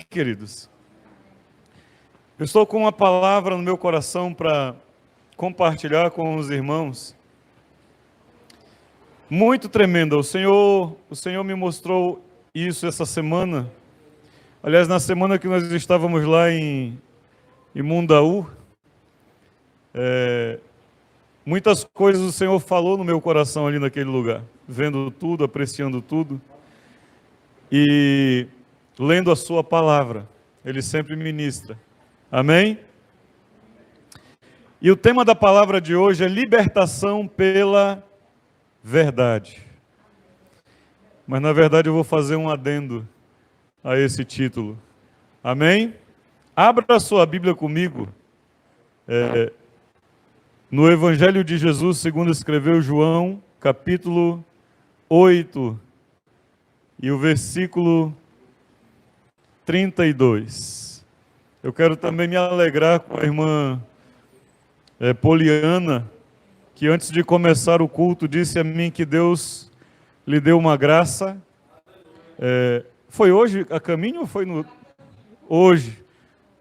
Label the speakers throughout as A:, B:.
A: Queridos, eu estou com uma palavra no meu coração para compartilhar com os irmãos, muito tremenda. O Senhor me mostrou isso essa semana. Aliás, na semana que nós estávamos lá em Mundaú, muitas coisas o Senhor falou no meu coração ali naquele lugar, vendo tudo, apreciando tudo e lendo a sua palavra. Ele sempre ministra. Amém? E o tema da palavra de hoje é libertação pela verdade. Mas na verdade eu vou fazer um adendo a esse título. Amém? Abra a sua Bíblia comigo. No Evangelho de Jesus, segundo escreveu João, capítulo 8, e o versículo 32. Eu quero também me alegrar com a irmã Poliana, que antes de começar o culto disse a mim que Deus lhe deu uma graça. Foi hoje a caminho ou foi hoje?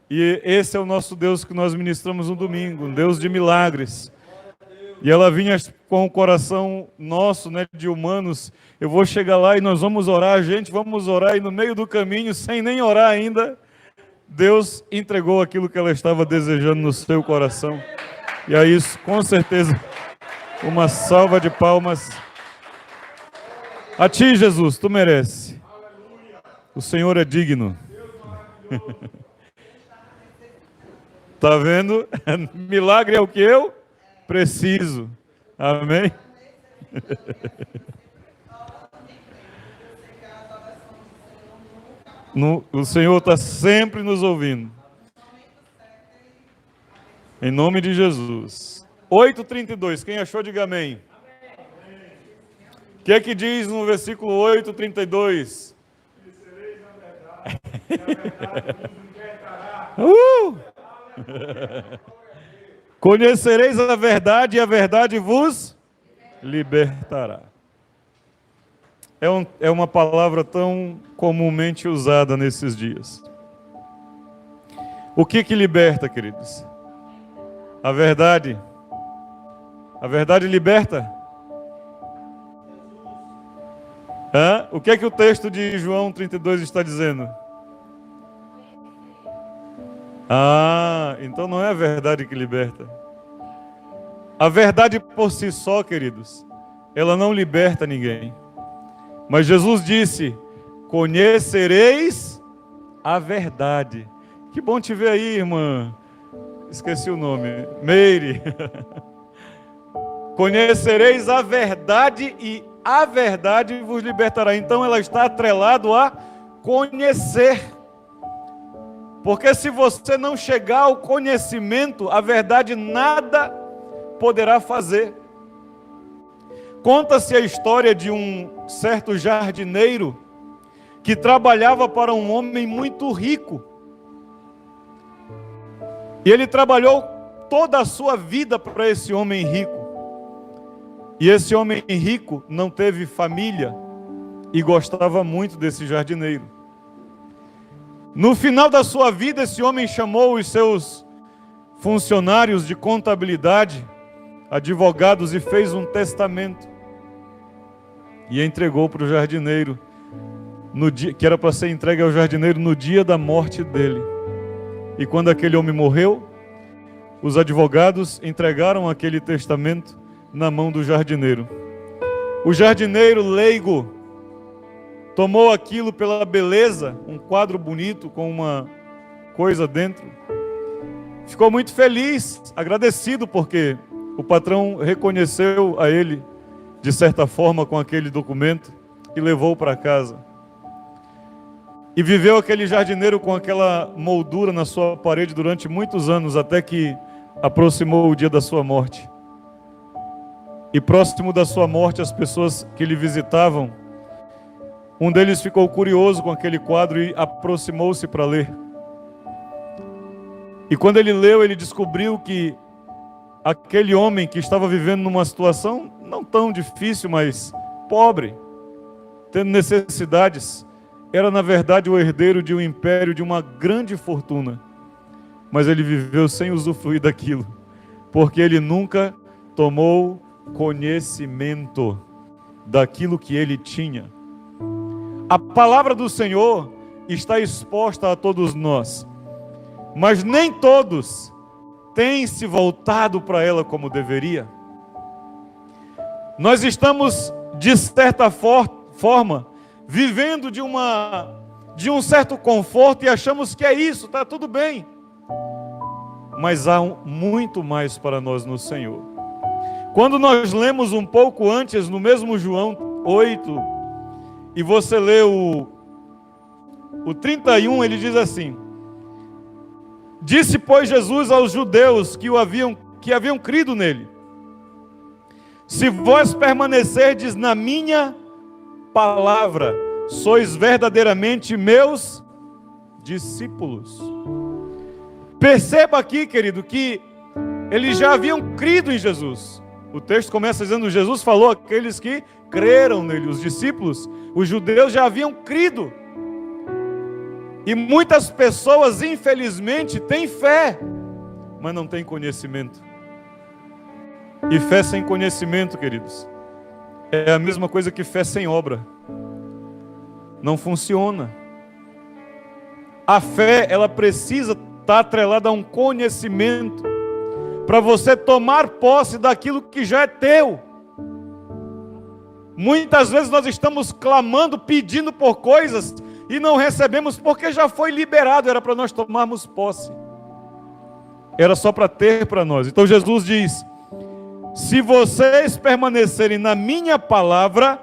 A: E esse é o nosso Deus que nós ministramos no domingo, um Deus de milagres. E ela vinha com o coração nosso, de humanos. Eu vou chegar lá e nós vamos orar, vamos orar. E no meio do caminho, sem nem orar ainda, Deus entregou aquilo que ela estava desejando no seu coração. E a isso, com certeza, uma salva de palmas. A ti, Jesus, tu mereces. O Senhor é digno. Tá vendo? Milagre é o que eu preciso. Amém? O Senhor está sempre nos ouvindo. Em nome de Jesus. 8:32. Quem achou, diga amém. O que é que diz no versículo 8:32? Conhecereis a verdade e a verdade vos libertará. É uma palavra tão comumente usada nesses dias. O que liberta, queridos? A verdade. A verdade liberta? O que é que o texto de João 32 está dizendo? Então não é a verdade que liberta. A verdade por si só, queridos, ela não liberta ninguém. Mas Jesus disse: conhecereis a verdade. Que bom te ver aí, irmã. Esqueci o nome. Meire. Conhecereis a verdade e a verdade vos libertará. Então ela está atrelado a conhecer. Porque se você não chegar ao conhecimento, a verdade nada poderá fazer. Conta-se a história de um certo jardineiro que trabalhava para um homem muito rico. E ele trabalhou toda a sua vida para esse homem rico. E esse homem rico não teve família e gostava muito desse jardineiro. No final da sua vida, esse homem chamou os seus funcionários de contabilidade, advogados, e fez um testamento. E entregou para o jardineiro, que era para ser entregue ao jardineiro no dia da morte dele. E quando aquele homem morreu, os advogados entregaram aquele testamento na mão do jardineiro. O jardineiro leigo tomou aquilo pela beleza, um quadro bonito com uma coisa dentro. Ficou muito feliz, agradecido, porque o patrão reconheceu a ele, de certa forma, com aquele documento, e levou para casa. E viveu aquele jardineiro com aquela moldura na sua parede durante muitos anos, até que aproximou o dia da sua morte. E próximo da sua morte, as pessoas que lhe visitavam, um deles ficou curioso com aquele quadro e aproximou-se para ler. E quando ele leu, ele descobriu que aquele homem que estava vivendo numa situação não tão difícil, mas pobre, tendo necessidades, era na verdade o herdeiro de um império, de uma grande fortuna, mas ele viveu sem usufruir daquilo, porque ele nunca tomou conhecimento daquilo que ele tinha. A palavra do Senhor está exposta a todos nós, mas nem todos têm se voltado para ela como deveria. Nós estamos, de certa forma, vivendo de um certo conforto e achamos que é isso, está tudo bem. Mas há muito mais para nós no Senhor. Quando nós lemos um pouco antes, no mesmo João 8, e você lê o 31, ele diz assim: disse, pois, Jesus aos judeus que haviam crido nele: se vós permanecerdes na minha palavra, sois verdadeiramente meus discípulos. Perceba aqui, querido, que eles já haviam crido em Jesus. O texto começa dizendo: Jesus falou àqueles que creram nele, os discípulos, os judeus já haviam crido. E muitas pessoas, infelizmente, têm fé, mas não têm conhecimento. E fé sem conhecimento, queridos, é a mesma coisa que fé sem obra. Não funciona. A fé, ela precisa estar atrelada a um conhecimento, para você tomar posse daquilo que já é teu. Muitas vezes nós estamos clamando, pedindo por coisas e não recebemos porque já foi liberado, era para nós tomarmos posse. Era só para ter para nós. Então Jesus diz: se vocês permanecerem na minha palavra,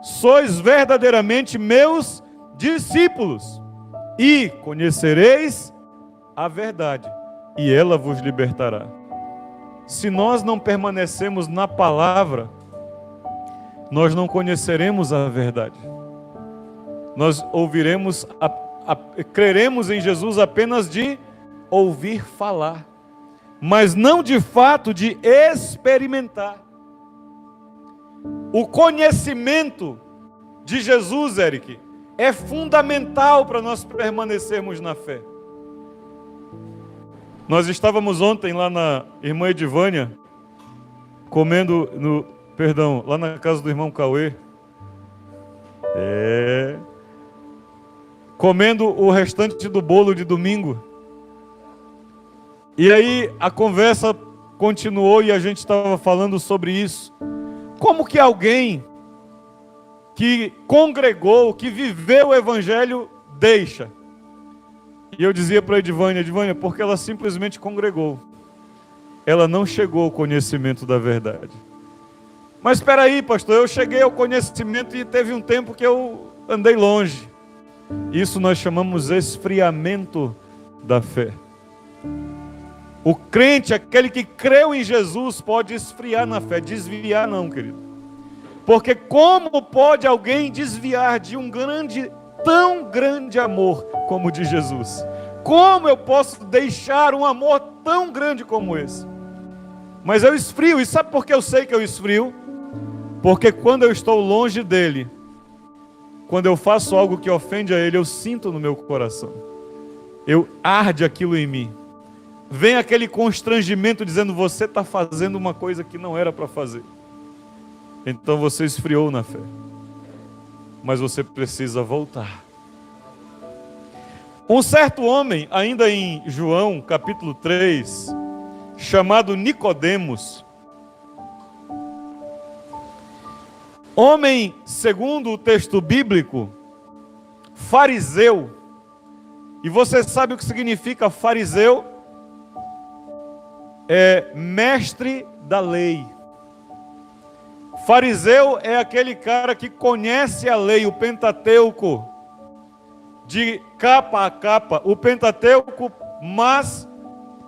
A: sois verdadeiramente meus discípulos, e conhecereis a verdade, e ela vos libertará. Se nós não permanecemos na palavra, nós não conheceremos a verdade. Nós ouviremos, creremos em Jesus apenas de ouvir falar, mas não de fato de experimentar. O conhecimento de Jesus, Eric, é fundamental para nós permanecermos na fé. Nós estávamos ontem lá na irmã Edivânia, comendo lá na casa do irmão Cauê. Comendo o restante do bolo de domingo. E aí a conversa continuou e a gente estava falando sobre isso. Como que alguém que congregou, que viveu o evangelho, deixa? E eu dizia para a Edivânia, porque ela simplesmente congregou. Ela não chegou ao conhecimento da verdade. Mas espera aí, pastor, eu cheguei ao conhecimento e teve um tempo que eu andei longe. Isso nós chamamos esfriamento da fé. O crente, aquele que creu em Jesus, pode esfriar na fé. Desviar não, querido. Porque como pode alguém desviar de tão grande amor como o de Jesus? Como eu posso deixar um amor tão grande como esse? Mas eu esfrio. E sabe por que eu sei que eu esfrio? Porque quando eu estou longe dele, quando eu faço algo que ofende a ele, eu sinto no meu coração. Arde aquilo em mim. Vem aquele constrangimento dizendo: você está fazendo uma coisa que não era para fazer. Então você esfriou na fé. Mas você precisa voltar. Um certo homem, ainda em João capítulo 3, chamado Nicodemos, homem, segundo o texto bíblico, fariseu. E você sabe o que significa fariseu? É mestre da lei. Fariseu é aquele cara que conhece a lei, o Pentateuco, de capa a capa, o Pentateuco, mas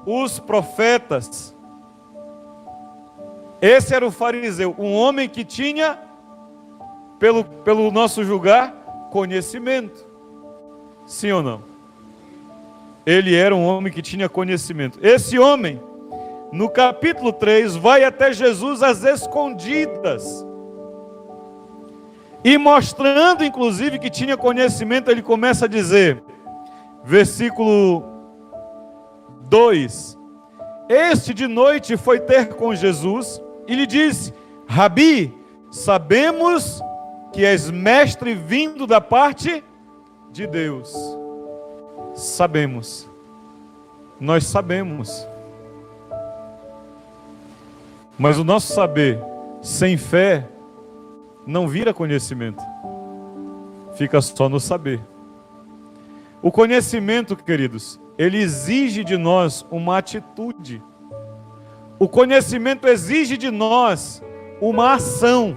A: os profetas. Esse era o fariseu, um homem que tinha, pelo nosso julgar, conhecimento. Sim ou não? Ele era um homem que tinha conhecimento. Esse homem, no capítulo 3, vai até Jesus às escondidas. E mostrando, inclusive, que tinha conhecimento, ele começa a dizer, versículo 2: Este de noite foi ter com Jesus e lhe disse: Rabi, sabemos que és mestre vindo da parte de Deus. Sabemos. Nós sabemos. Mas o nosso saber sem fé não vira conhecimento. Fica só no saber. O conhecimento, queridos, ele exige de nós uma atitude. O conhecimento exige de nós uma ação.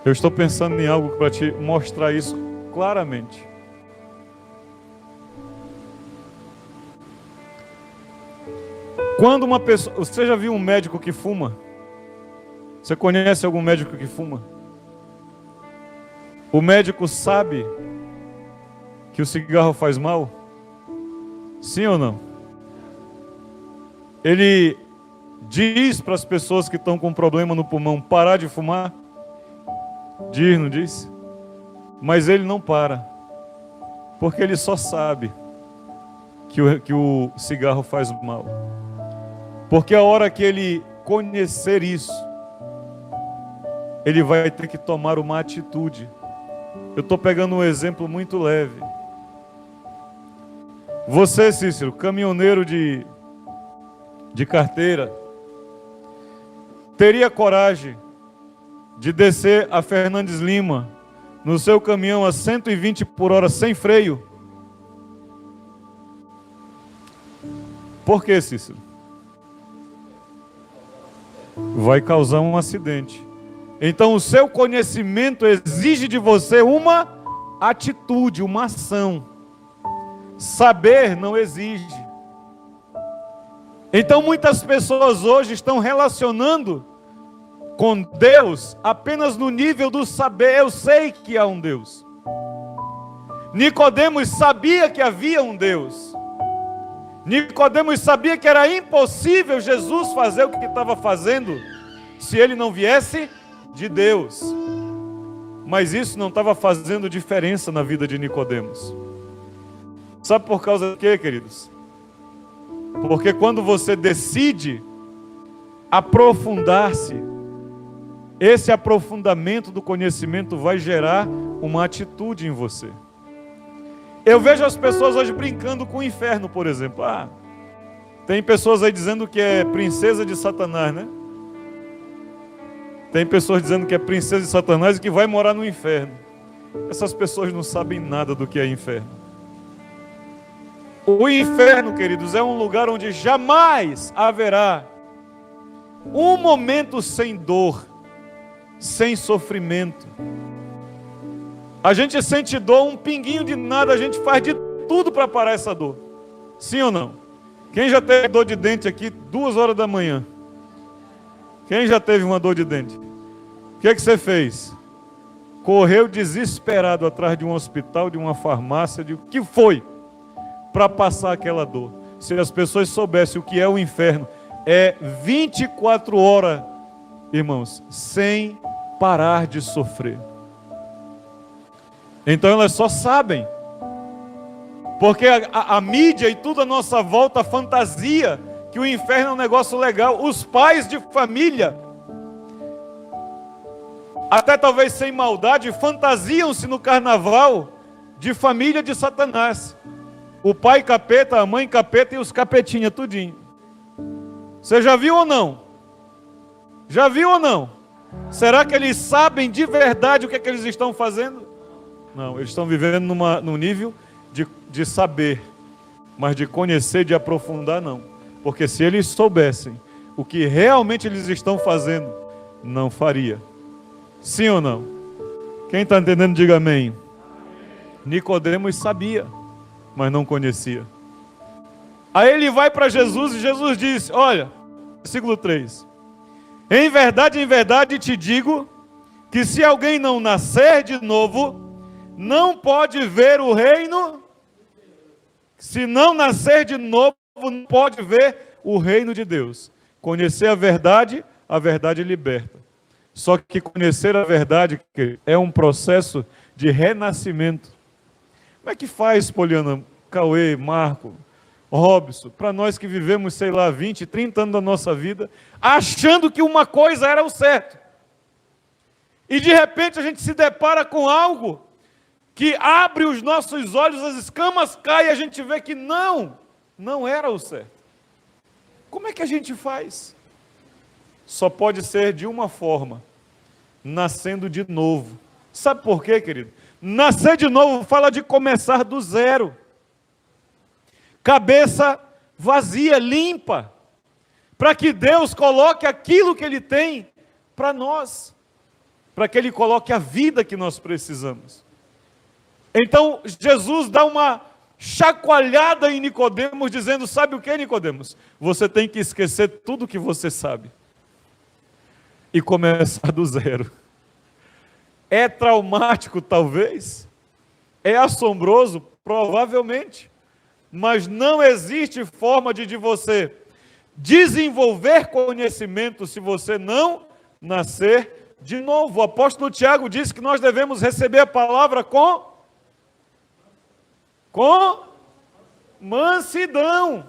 A: Eu estou pensando em algo para te mostrar isso claramente. Quando uma pessoa... Você já viu um médico que fuma? Você conhece algum médico que fuma? O médico sabe que o cigarro faz mal? Sim ou não? Ele diz para as pessoas que estão com problema no pulmão parar de fumar? Diz, não diz? Mas ele não para, porque ele só sabe que o cigarro faz mal. Porque a hora que ele conhecer isso, ele vai ter que tomar uma atitude. Eu estou pegando um exemplo muito leve. Você, Cícero, caminhoneiro de carteira, teria coragem de descer a Fernandes Lima no seu caminhão a 120 por hora sem freio? Por que, Cícero? Vai causar um acidente. Então o seu conhecimento exige de você uma atitude, uma ação. Saber não exige. Então muitas pessoas hoje estão relacionando com Deus apenas no nível do saber. Eu sei que há um Deus. Nicodemos sabia que havia um Deus. Nicodemos sabia que era impossível Jesus fazer o que estava fazendo se ele não viesse de Deus. Mas isso não estava fazendo diferença na vida de Nicodemos. Sabe por causa de quê, queridos? Porque quando você decide aprofundar-se, esse aprofundamento do conhecimento vai gerar uma atitude em você. Eu vejo as pessoas hoje brincando com o inferno, por exemplo. Tem pessoas aí dizendo que é princesa de Satanás, né? Tem pessoas dizendo que é princesa de Satanás e que vai morar no inferno. Essas pessoas não sabem nada do que é inferno. O inferno, queridos, é um lugar onde jamais haverá um momento sem dor, sem sofrimento. A gente sente dor, um pinguinho de nada, a gente faz de tudo para parar essa dor. Sim ou não? Quem já teve dor de dente aqui 2 horas da manhã? Quem já teve uma dor de dente? O que você fez? Correu desesperado atrás de um hospital, de uma farmácia, de o que foi? Para passar aquela dor. Se as pessoas soubessem o que é o inferno, é 24 horas, irmãos, sem parar de sofrer. Então elas só sabem, porque a mídia e tudo à nossa volta fantasia que o inferno é um negócio legal. Os pais de família, até talvez sem maldade, fantasiam-se no carnaval de família de Satanás. O pai capeta, a mãe capeta e os capetinha tudinho. Você já viu ou não? Já viu ou não? Será que eles sabem de verdade o que é que eles estão fazendo? Não, eles estão vivendo num nível de saber, mas de conhecer, de aprofundar, não. Porque se eles soubessem o que realmente eles estão fazendo, não faria. Sim ou não? Quem está entendendo, diga amém. Nicodemos sabia, mas não conhecia. Aí ele vai para Jesus e Jesus disse, olha, versículo 3. Em verdade te digo, que se alguém não nascer de novo, não pode ver o reino. Se não nascer de novo, não pode ver o reino de Deus. Conhecer a verdade liberta. Só que conhecer a verdade é um processo de renascimento. Como é que faz, Poliana, Cauê, Marco, Robson, para nós que vivemos, sei lá, 20, 30 anos da nossa vida, achando que uma coisa era o certo. E de repente a gente se depara com algo que abre os nossos olhos, as escamas caem e a gente vê que não era o certo. Como é que a gente faz? Só pode ser de uma forma, nascendo de novo. Sabe por quê, querido? Nascer de novo fala de começar do zero. Cabeça vazia, limpa, para que Deus coloque aquilo que Ele tem para nós, para que Ele coloque a vida que nós precisamos. Então, Jesus dá uma chacoalhada em Nicodemos, dizendo, sabe o que, Nicodemos? Você tem que esquecer tudo que você sabe e começar do zero. É traumático, talvez, é assombroso, provavelmente, mas não existe forma de você desenvolver conhecimento se você não nascer de novo. O apóstolo Tiago disse que nós devemos receber a palavra com mansidão.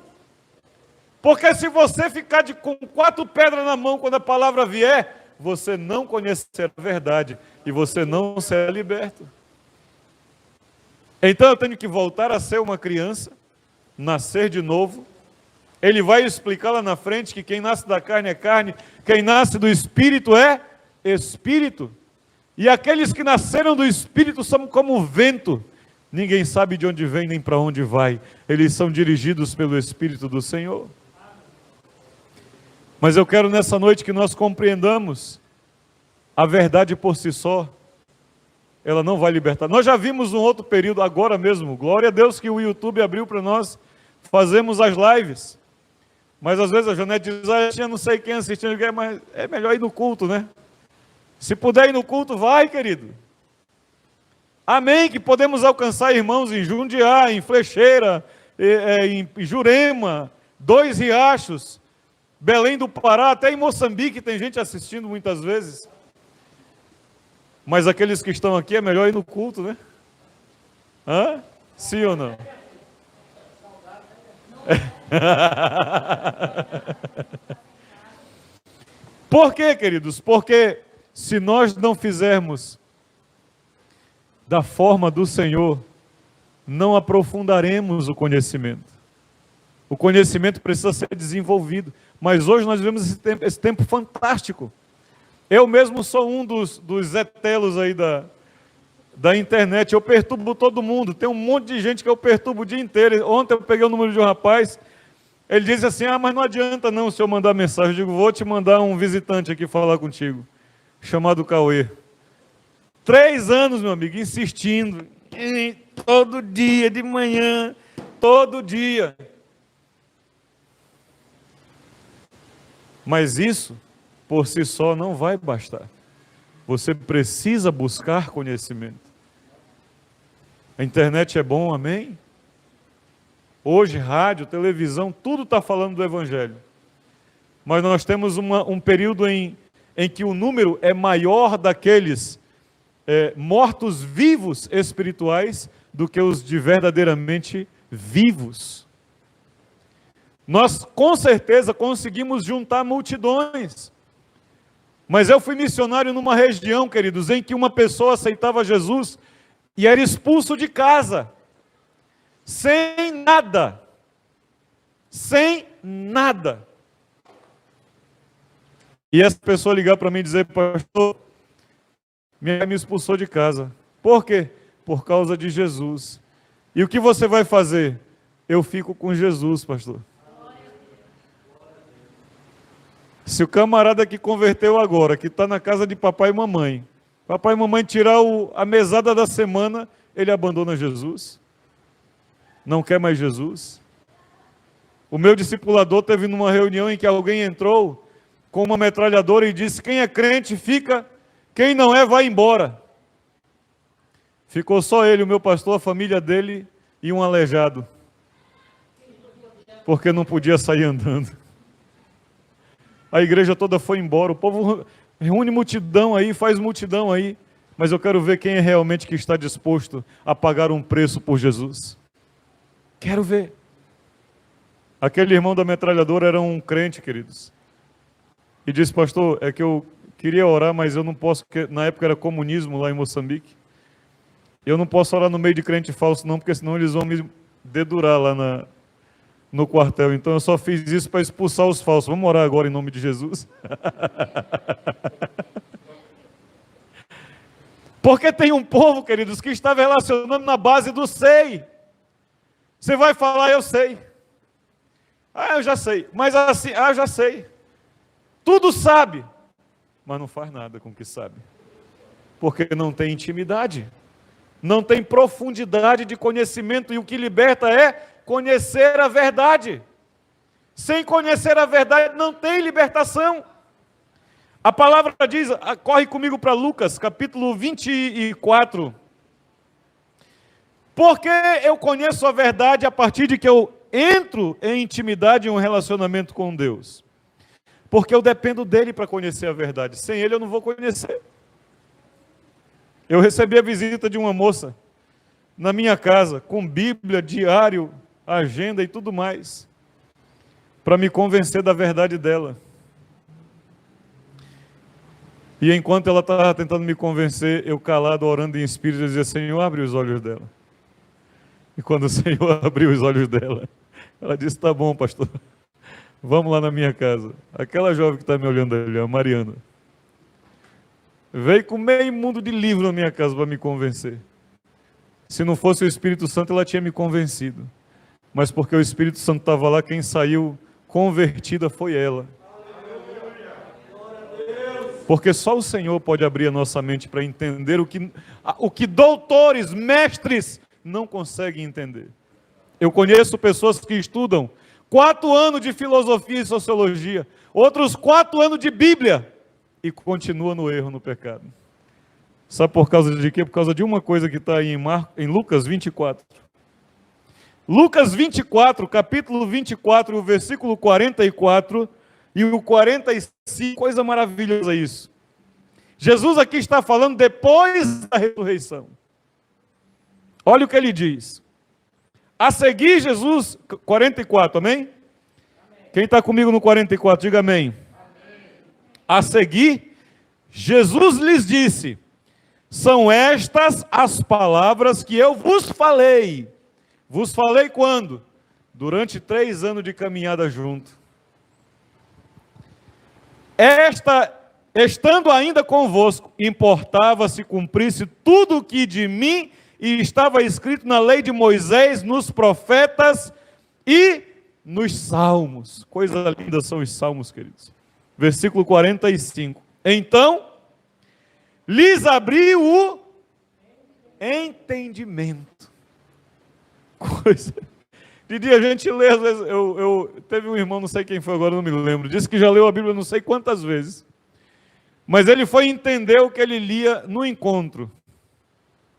A: Porque se você ficar com 4 pedras na mão quando a palavra vier, você não conhecerá a verdade e você não será liberto. Então eu tenho que voltar a ser uma criança, nascer de novo. Ele vai explicar lá na frente que quem nasce da carne é carne, quem nasce do Espírito é Espírito. E aqueles que nasceram do Espírito são como o vento. Ninguém sabe de onde vem nem para onde vai. Eles são dirigidos pelo Espírito do Senhor. Mas eu quero nessa noite que nós compreendamos a verdade por si só. Ela não vai libertar. Nós já vimos um outro período agora mesmo. Glória a Deus que o YouTube abriu para nós fazermos as lives. Mas às vezes a Janete diz, tinha não sei quem assistindo, mas é melhor ir no culto, né? Se puder ir no culto, vai, querido. Amém, que podemos alcançar irmãos em Jundiá, em Flecheira, em Jurema, 2 Riachos, Belém do Pará, até em Moçambique tem gente assistindo muitas vezes. Mas aqueles que estão aqui é melhor ir no culto, né? Hã? Sim ou não? Por quê, queridos? Porque se nós não fizermos da forma do Senhor, não aprofundaremos o conhecimento. O conhecimento precisa ser desenvolvido. Mas hoje nós vivemos esse tempo fantástico. Eu mesmo sou um dos etelos aí da internet. Eu perturbo todo mundo. Tem um monte de gente que eu perturbo o dia inteiro. Ontem eu peguei o número de um rapaz. Ele disse assim, mas não adianta não se eu mandar mensagem. Eu digo, vou te mandar um visitante aqui falar contigo. Chamado Cauê. 3 anos, meu amigo, insistindo. Todo dia, de manhã, todo dia. Mas isso, por si só, não vai bastar. Você precisa buscar conhecimento. A internet é bom, amém? Hoje, rádio, televisão, tudo está falando do Evangelho. Mas nós temos um período em que o número é maior daqueles mortos-vivos espirituais do que os de verdadeiramente vivos. Nós, com certeza, conseguimos juntar multidões. Mas eu fui missionário numa região, queridos, em que uma pessoa aceitava Jesus e era expulso de casa. Sem nada. Sem nada. E essa pessoa ligar para mim e dizer, pastor, minha mãe me expulsou de casa. Por quê? Por causa de Jesus. E o que você vai fazer? Eu fico com Jesus, pastor. Se o camarada que converteu agora, que está na casa de papai e mamãe tirar a mesada da semana, ele abandona Jesus? Não quer mais Jesus? O meu discipulador teve numa reunião em que alguém entrou com uma metralhadora e disse, quem é crente fica, quem não é vai embora. Ficou só ele, o meu pastor, a família dele e um aleijado. Porque não podia sair andando. A igreja toda foi embora, o povo reúne multidão aí, faz multidão aí, mas eu quero ver quem é realmente que está disposto a pagar um preço por Jesus. Quero ver. Aquele irmão da metralhadora era um crente, queridos. E disse, pastor, é que eu queria orar, mas eu não posso, porque na época era comunismo lá em Moçambique. Eu não posso orar no meio de crente falso não, porque senão eles vão me dedurar lá no quartel. Então eu só fiz isso para expulsar os falsos. Vamos orar agora em nome de Jesus? Porque tem um povo, queridos, que está relacionando na base do sei. Você vai falar, eu sei. Ah, eu já sei. Mas assim, eu já sei. Tudo sabe, mas não faz nada com o que sabe. Porque não tem intimidade. Não tem profundidade de conhecimento, e o que liberta é conhecer a verdade. Sem conhecer a verdade não tem libertação. A palavra diz, corre comigo para Lucas, capítulo 24. Porque eu conheço a verdade a partir de que eu entro em intimidade, em um relacionamento com Deus. Porque eu dependo dele para conhecer a verdade. Sem ele eu não vou conhecer. Eu recebi a visita de uma moça na minha casa, com Bíblia, diário, agenda e tudo mais, para me convencer da verdade dela. E enquanto ela estava tentando me convencer, eu calado, orando em espírito, eu dizia, Senhor, abre os olhos dela. E quando o Senhor abriu os olhos dela, ela disse, tá bom, pastor, vamos lá na minha casa. Aquela jovem que está me olhando ali, a Mariana, veio com meio mundo de livro na minha casa para me convencer. Se não fosse o Espírito Santo, ela tinha me convencido. Mas porque o Espírito Santo estava lá, quem saiu convertida foi ela. Porque só o Senhor pode abrir a nossa mente para entender o que doutores, mestres não conseguem entender. Eu conheço pessoas que estudam 4 anos de filosofia e sociologia, outros 4 anos de Bíblia, e continua no erro, no pecado. Sabe por causa de quê? Por causa de uma coisa que está aí em Lucas 24. Lucas 24, capítulo 24, o versículo 44 e o 45, coisa maravilhosa isso. Jesus aqui está falando depois da ressurreição. Olha o que ele diz. A seguir Jesus, 44, amém? Amém. Quem está comigo no 44, diga amém. A seguir, Jesus lhes disse, são estas as palavras que eu vos falei. Vos falei quando? Durante 3 anos de caminhada junto. Estando ainda convosco, importava se cumprisse tudo o que de mim e estava escrito na lei de Moisés, nos profetas e nos salmos. Coisa linda são os salmos, queridos. Versículo 45. Então, lhes abriu o entendimento. Coisa. De dia a gente lê, às vezes, teve um irmão, não sei quem foi agora, não me lembro, disse que já leu a Bíblia não sei quantas vezes. Mas ele foi entender o que ele lia no encontro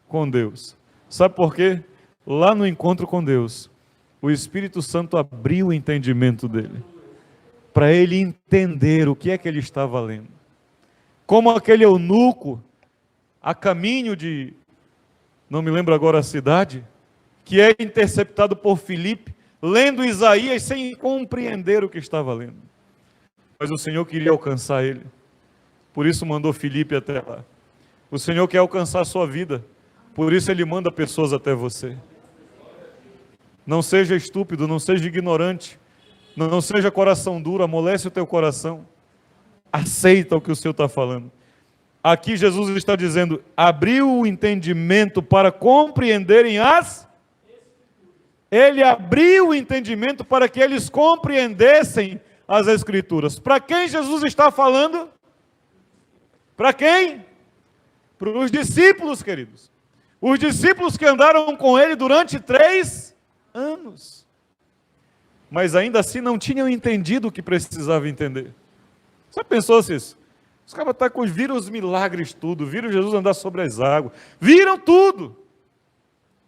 A: com Deus. Sabe por quê? Lá no encontro com Deus, o Espírito Santo abriu o entendimento dele, para ele entender o que é que ele estava lendo. Como aquele eunuco, a caminho de, não me lembro agora a cidade, que é interceptado por Filipe, lendo Isaías sem compreender o que estava lendo. Mas o Senhor queria alcançar ele. Por isso mandou Filipe até lá. O Senhor quer alcançar a sua vida. Por isso Ele manda pessoas até você. Não seja estúpido, não seja ignorante. Não seja coração duro, amolece o teu coração. Aceita o que o Senhor está falando. Aqui Jesus está dizendo, abriu o entendimento para compreenderem Ele abriu o entendimento para que eles compreendessem as Escrituras. Para quem Jesus está falando? Para quem? Para os discípulos, queridos. Os discípulos que andaram com ele durante 3 anos. Mas ainda assim não tinham entendido o que precisava entender. Você pensou isso? Os caras viram os milagres tudo, viram Jesus andar sobre as águas, viram tudo.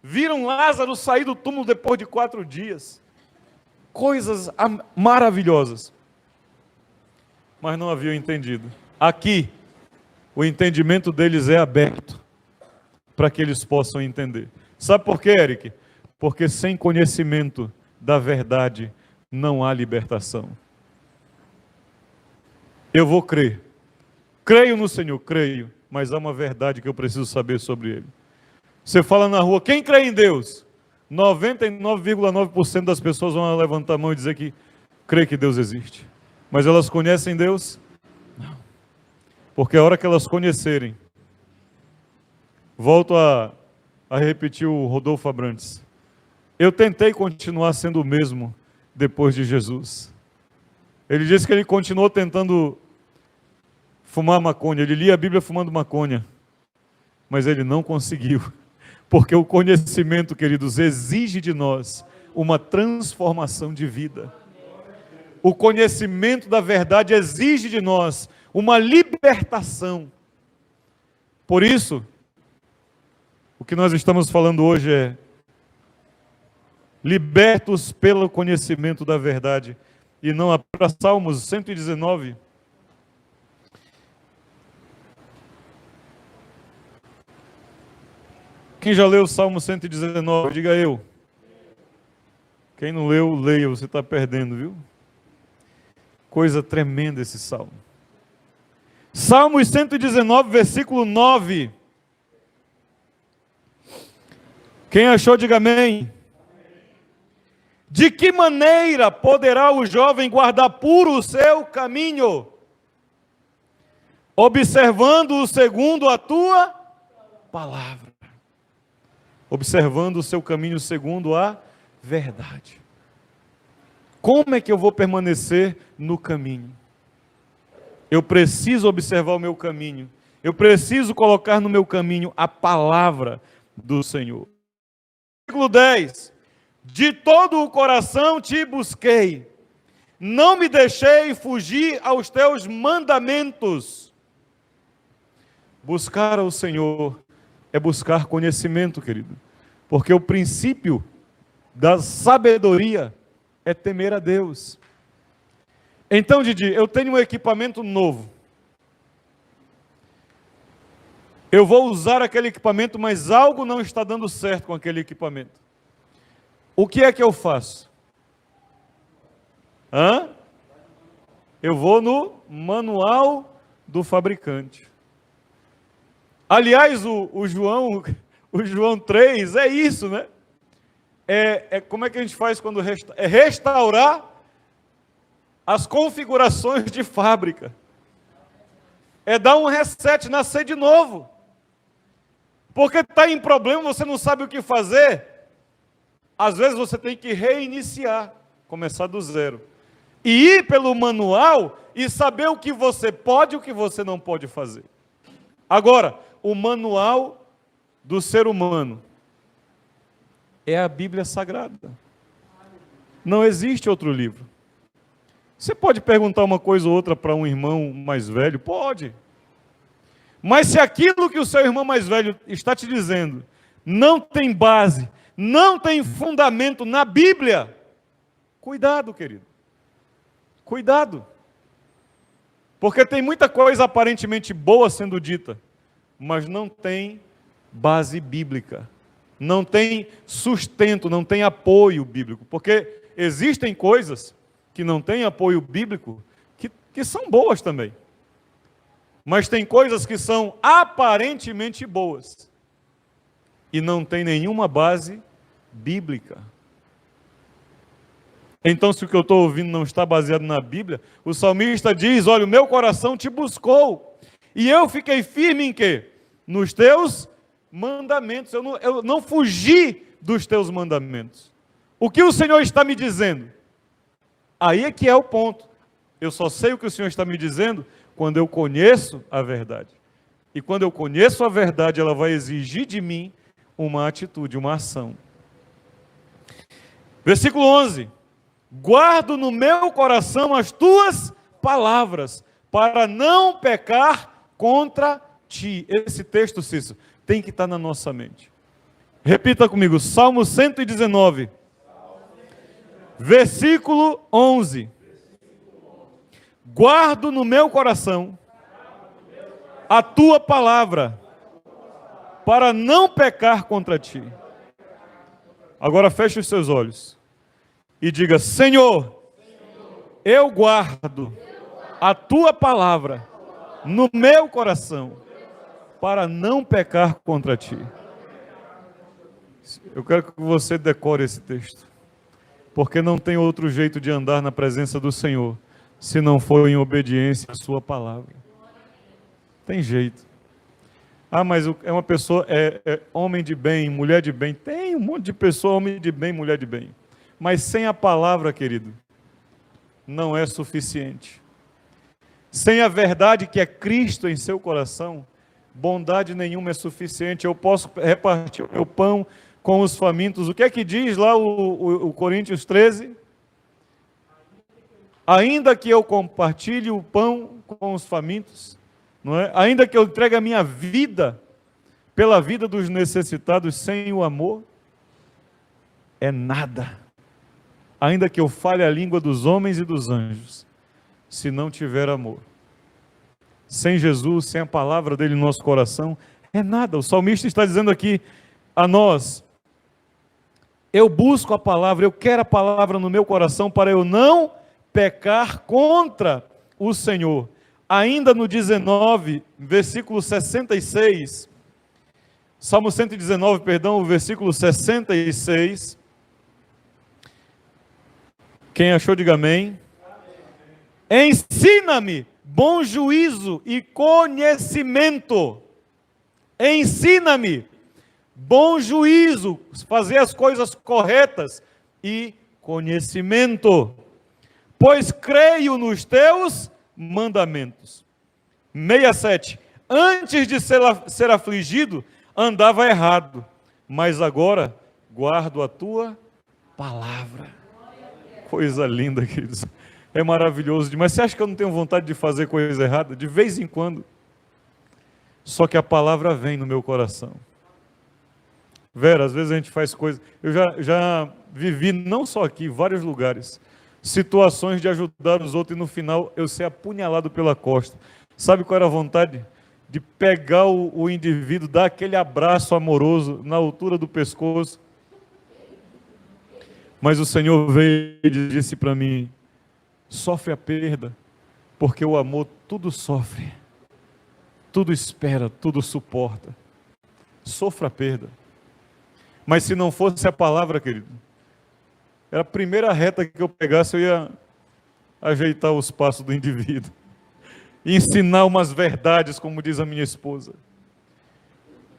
A: Viram Lázaro sair do túmulo depois de 4 dias. Coisas maravilhosas. mas não haviam entendido. Aqui, o entendimento deles é aberto para que eles possam entender. Sabe por quê, Eric? Porque sem conhecimento da verdade não há libertação. Eu vou crer. Creio no Senhor, creio, mas há uma verdade que eu preciso saber sobre Ele. Você fala na rua, quem crê em Deus? 99,9% das pessoas vão levantar a mão e dizer que crê que Deus existe. Mas elas conhecem Deus? Não. Porque a hora que elas conhecerem, volto a repetir o Rodolfo Abrantes. Eu tentei continuar sendo o mesmo depois de Jesus. Ele disse que ele continuou tentando fumar maconha. Ele lia a Bíblia fumando maconha. Mas ele não conseguiu. Porque o conhecimento, queridos, exige de nós uma transformação de vida. O conhecimento da verdade exige de nós uma libertação. Por isso, o que nós estamos falando hoje é libertos pelo conhecimento da verdade. E não para Salmos 119. Quem já leu o Salmo 119, diga eu. Quem não leu, leia, você está perdendo, viu? Coisa tremenda esse salmo. Salmos 119, versículo 9. Quem achou, diga amém. De que maneira poderá o jovem guardar puro o seu caminho? Observando-o segundo a tua palavra. Observando o seu caminho segundo a verdade. Como é que eu vou permanecer no caminho? Eu preciso observar o meu caminho. Eu preciso colocar no meu caminho a palavra do Senhor. Versículo 10. De todo o coração te busquei. Não me deixei fugir aos teus mandamentos. Buscar ao Senhor é buscar conhecimento, querido. Porque o princípio da sabedoria é temer a Deus. Então, Didi, eu tenho um equipamento novo. Eu vou usar aquele equipamento, mas algo não está dando certo com aquele equipamento. O que é que eu faço? Eu vou no manual do fabricante. Aliás, o João 3 é isso, né? Como é que a gente faz quando restaurar as configurações de fábrica. É dar um reset, nascer de novo. Porque está em problema, você não sabe o que fazer. Às vezes você tem que reiniciar, começar do zero. E ir pelo manual e saber o que você pode e o que você não pode fazer. Agora, o manual do ser humano é a Bíblia Sagrada. Não existe outro livro. Você pode perguntar uma coisa ou outra para um irmão mais velho? Pode. Mas se aquilo que o seu irmão mais velho está te dizendo não tem base, não tem fundamento na Bíblia, cuidado, querido. Cuidado. Porque tem muita coisa aparentemente boa sendo dita, mas não tem base bíblica. Não tem sustento, não tem apoio bíblico. Porque existem coisas que não têm apoio bíblico que são boas também. Mas tem coisas que são aparentemente boas e não tem nenhuma base bíblica. Então, se o que eu estou ouvindo não está baseado na Bíblia, o salmista diz, olha, o meu coração te buscou, e eu fiquei firme em quê? Nos teus mandamentos. Eu não fugi dos teus mandamentos. O que o Senhor está me dizendo? Aí é que é o ponto. Eu só sei o que o Senhor está me dizendo quando eu conheço a verdade. E quando eu conheço a verdade, ela vai exigir de mim uma atitude, uma ação. Versículo 11. Guardo no meu coração as tuas palavras, para não pecar contra ti. Esse texto, Cícero, tem que estar na nossa mente. Repita comigo, Salmo 119, versículo 11. guardo no meu coração a tua palavra, para não pecar contra ti. Agora feche os seus olhos e diga: Senhor, eu guardo a tua palavra no meu coração, para não pecar contra ti. Eu quero que você decore esse texto, porque não tem outro jeito de andar na presença do Senhor, se não for em obediência à sua palavra. Tem jeito. Ah, mas é uma pessoa, é homem de bem, mulher de bem. Tem um monte de pessoa, homem de bem, mulher de bem. Mas sem a palavra, querido, não é suficiente. Sem a verdade que é Cristo em seu coração, bondade nenhuma é suficiente. Eu posso repartir o meu pão com os famintos. O que é que diz lá o Coríntios 13? Ainda que eu compartilhe o pão com os famintos, não é? Ainda que eu entregue a minha vida pela vida dos necessitados, sem o amor, é nada. Ainda que eu fale a língua dos homens e dos anjos, se não tiver amor, sem Jesus, sem a palavra dele no nosso coração, é nada. O salmista está dizendo aqui a nós: eu busco a palavra, eu quero a palavra no meu coração para eu não pecar contra o Senhor. Ainda no 19, versículo 66, Salmo 119, perdão, versículo 66. Quem achou, diga amém. Ensina-me bom juízo e conhecimento. Ensina-me bom juízo, fazer as coisas corretas e conhecimento, pois creio nos teus mandamentos. 67. Antes de ser afligido, andava errado, mas agora guardo a tua palavra. Coisa linda, queridos. É maravilhoso demais. Você acha que eu não tenho vontade de fazer coisa errada? De vez em quando. Só que a palavra vem no meu coração. Vera, às vezes a gente faz coisas... Eu já vivi, não só aqui, em vários lugares, situações de ajudar os outros e no final eu ser apunhalado pela costa. Sabe qual era a vontade? De pegar o indivíduo, dar aquele abraço amoroso na altura do pescoço. Mas o Senhor veio e disse para mim: sofre a perda, porque o amor tudo sofre, tudo espera, tudo suporta. Sofra a perda. Mas se não fosse a palavra, querido, era a primeira reta que eu pegasse, eu ia ajeitar os passos do indivíduo, ensinar umas verdades, como diz a minha esposa.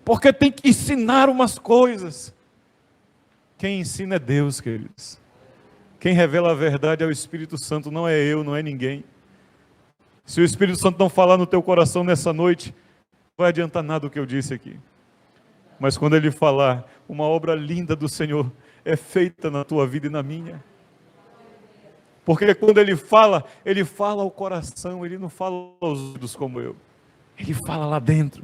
A: Porque tem que ensinar umas coisas. Quem ensina é Deus, queridos. Quem revela a verdade é o Espírito Santo, não é eu, não é ninguém. Se o Espírito Santo não falar no teu coração nessa noite, não vai adiantar nada o que eu disse aqui. Mas quando Ele falar, uma obra linda do Senhor é feita na tua vida e na minha. Porque quando Ele fala ao coração, Ele não fala aos ouvidos como eu. Ele fala lá dentro.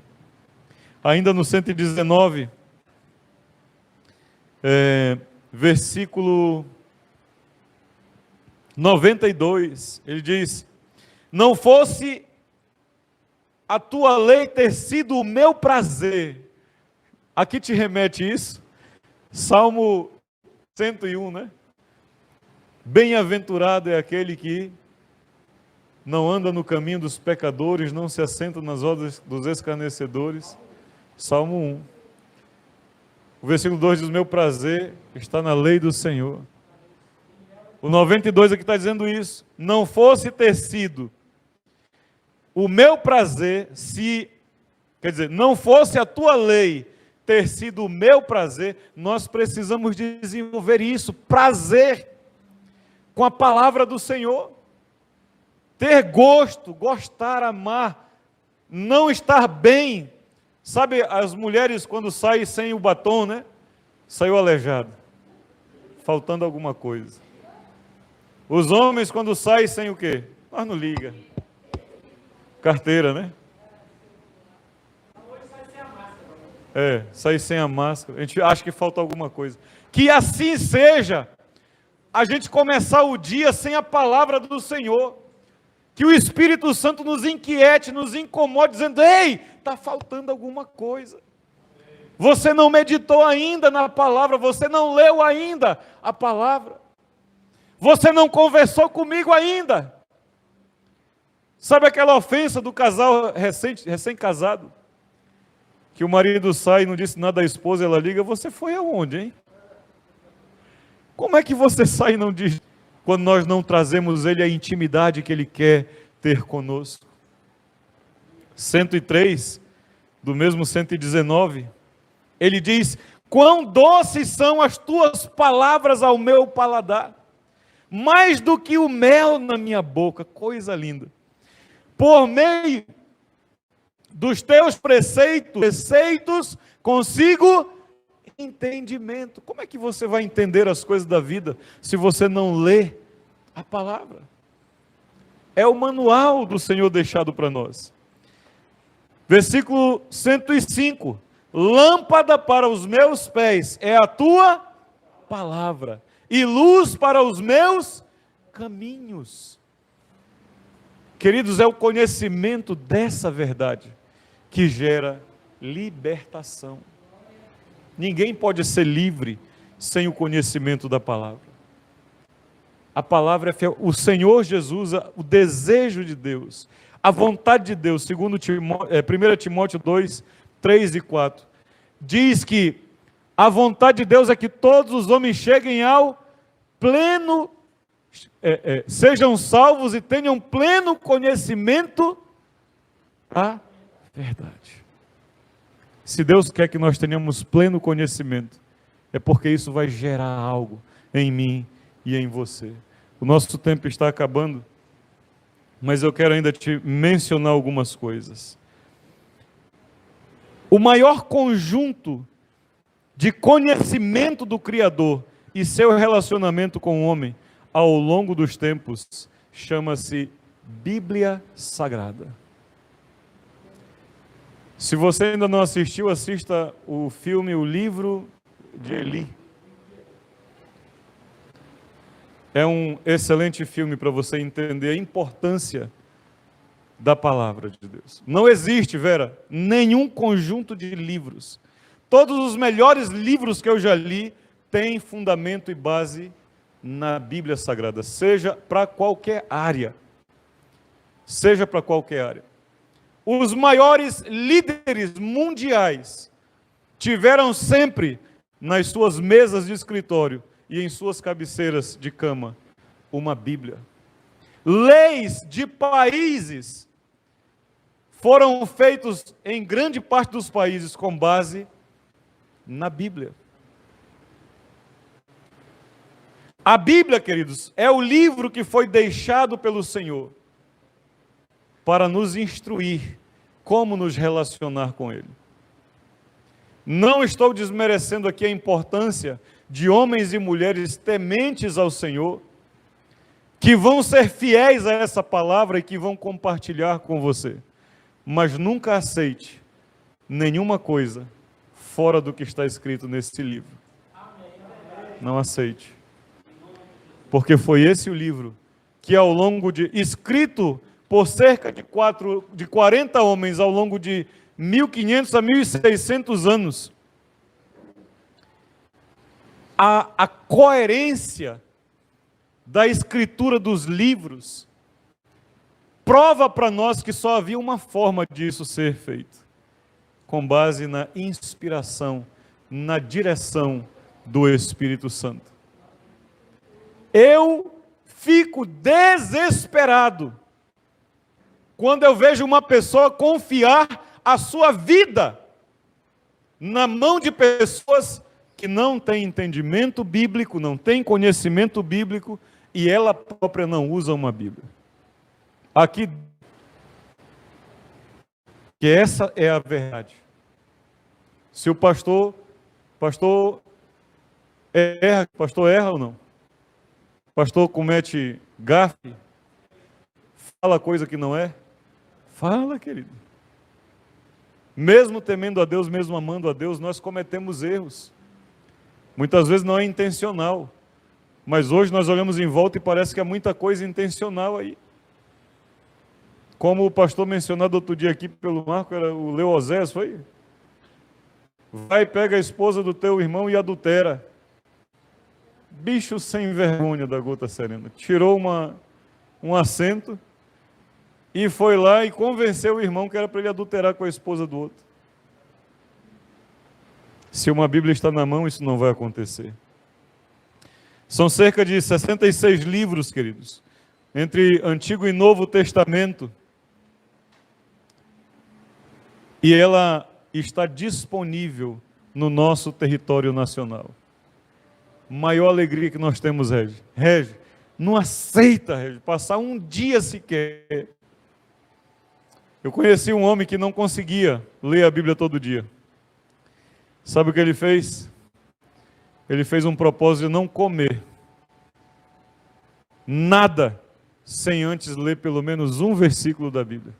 A: Ainda no 119, versículo 92, ele diz: não fosse a tua lei ter sido o meu prazer. A que te remete isso? Salmo 101, né? Bem-aventurado é aquele que não anda no caminho dos pecadores, não se assenta nas rodas dos escarnecedores. Salmo 1. O versículo 2 diz: meu prazer está na lei do Senhor. O 92 aqui está dizendo isso. Não fosse ter sido o meu prazer, quer dizer, não fosse a tua lei ter sido o meu prazer, nós precisamos desenvolver isso, prazer com a palavra do Senhor. Ter gosto, gostar, amar, não estar bem. Sabe, as mulheres quando saem sem o batom, né? Saiu aleijado, faltando alguma coisa. Os homens quando saem sem o quê? Nós não liga. Carteira, né? Sair sem a máscara. A gente acha que falta alguma coisa. Que assim seja, a gente começar o dia sem a palavra do Senhor, Que o Espírito Santo nos inquiete, nos incomode, dizendo: ei, está faltando alguma coisa. Você não meditou ainda na palavra, você não leu ainda a palavra. Você não conversou comigo ainda. Sabe aquela ofensa do casal recém-casado? Que o marido sai e não disse nada à esposa, ela liga: você foi aonde, hein? Como é que você sai e não diz, quando nós não trazemos ele a intimidade que ele quer ter conosco? 103, do mesmo 119, ele diz: quão doces são as tuas palavras ao meu paladar, mais do que o mel na minha boca. Coisa linda. Por meio dos teus preceitos consigo entendimento. Como é que você vai entender as coisas da vida se você não lê a palavra? É o manual do Senhor deixado para nós. Versículo 105. Lâmpada para os meus pés é a tua palavra, e luz para os meus caminhos. Queridos, é o conhecimento dessa verdade que gera libertação. Ninguém pode ser livre sem o conhecimento da palavra. A palavra é fiel. O Senhor Jesus, o desejo de Deus, a vontade de Deus, segundo 1 Timóteo 2, 3 e 4, diz que a vontade de Deus é que todos os homens cheguem ao pleno, sejam salvos e tenham pleno conhecimento da verdade. Se Deus quer que nós tenhamos pleno conhecimento, é porque isso vai gerar algo em mim e em você. O nosso tempo está acabando, mas eu quero ainda te mencionar algumas coisas. O maior conjunto de conhecimento do Criador e seu relacionamento com o homem ao longo dos tempos chama-se Bíblia Sagrada. Se você ainda não assistiu, assista o filme O Livro de Eli. É um excelente filme para você entender a importância da palavra de Deus. Não existe, Vera, nenhum conjunto de livros. Todos os melhores livros que eu já li têm fundamento e base na Bíblia Sagrada, seja para qualquer área. Seja para qualquer área. Os maiores líderes mundiais tiveram sempre nas suas mesas de escritório e em suas cabeceiras de cama uma Bíblia. Leis de países foram feitos em grande parte dos países com base na Bíblia. A Bíblia, queridos, é o livro que foi deixado pelo Senhor para nos instruir como nos relacionar com Ele. Não estou desmerecendo aqui a importância de homens e mulheres tementes ao Senhor, que vão ser fiéis a essa palavra e que vão compartilhar com você. Mas nunca aceite nenhuma coisa fora do que está escrito nesse livro. Não aceite. Porque foi esse o livro que ao longo de... escrito por cerca de 40 homens ao longo de 1500 a 1600 anos. A coerência da escritura dos livros prova para nós que só havia uma forma disso ser feito, com base na inspiração, na direção do Espírito Santo. Eu fico desesperado quando eu vejo uma pessoa confiar a sua vida na mão de pessoas que não têm entendimento bíblico, não têm conhecimento bíblico, e ela própria não usa uma Bíblia. Aqui, que essa é a verdade. Se o pastor erra ou não? O pastor comete gafe? Fala coisa que não é? Fala, querido. Mesmo temendo a Deus, mesmo amando a Deus, nós cometemos erros. Muitas vezes não é intencional. Mas hoje nós olhamos em volta e parece que há muita coisa intencional aí. Como o pastor mencionado outro dia aqui pelo Marco, era o Leozés, foi? Vai, pega a esposa do teu irmão e adultera. Bicho sem vergonha da Gota Serena. Tirou um assento e foi lá e convenceu o irmão que era para ele adulterar com a esposa do outro. Se uma Bíblia está na mão, isso não vai acontecer. São cerca de 66 livros, queridos, entre Antigo e Novo Testamento. E ela está disponível no nosso território nacional. Maior alegria que nós temos, Regi, não aceita, Regi, passar um dia sequer. Eu conheci um homem que não conseguia ler a Bíblia todo dia. Sabe o que ele fez? Ele fez um propósito de não comer nada sem antes ler pelo menos um versículo da Bíblia.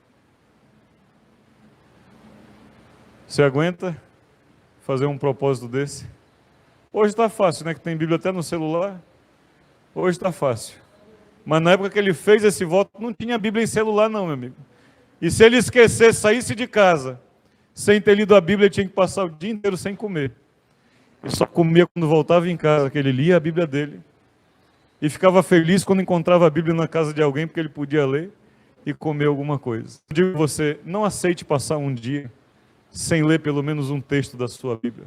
A: Você aguenta fazer um propósito desse? Hoje está fácil, né? Que tem Bíblia até no celular. Hoje está fácil. Mas na época que ele fez esse voto, não tinha Bíblia em celular não, meu amigo. E se ele esquecesse, saísse de casa, sem ter lido a Bíblia, ele tinha que passar o dia inteiro sem comer. Ele só comia quando voltava em casa, que ele lia a Bíblia dele. E ficava feliz quando encontrava a Bíblia na casa de alguém, porque ele podia ler e comer alguma coisa. Eu digo a você, não aceite passar um dia sem ler pelo menos um texto da sua Bíblia.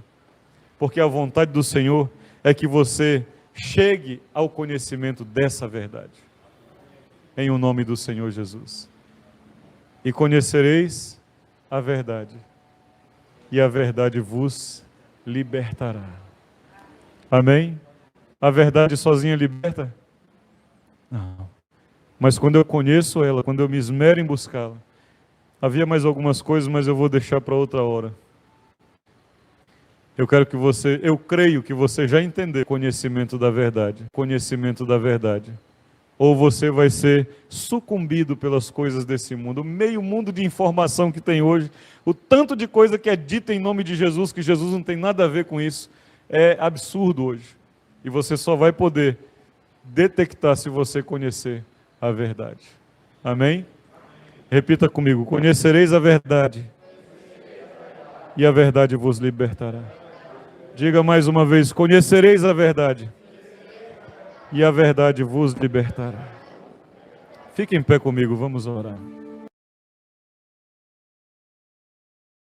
A: Porque a vontade do Senhor é que você chegue ao conhecimento dessa verdade. Em o nome do Senhor Jesus. E conhecereis a verdade. E a verdade vos libertará. Amém? A verdade sozinha liberta? Não. Mas quando eu conheço ela, quando eu me esmero em buscá-la, havia mais algumas coisas, mas eu vou deixar para outra hora. Eu creio que você já entendeu conhecimento da verdade. Conhecimento da verdade. Ou você vai ser sucumbido pelas coisas desse mundo. O meio mundo de informação que tem hoje, o tanto de coisa que é dita em nome de Jesus, que Jesus não tem nada a ver com isso, é absurdo hoje. E você só vai poder detectar se você conhecer a verdade. Amém? Repita comigo: conhecereis a verdade, e a verdade vos libertará. Diga mais uma vez: conhecereis a verdade, e a verdade vos libertará. Fique em pé comigo, vamos orar.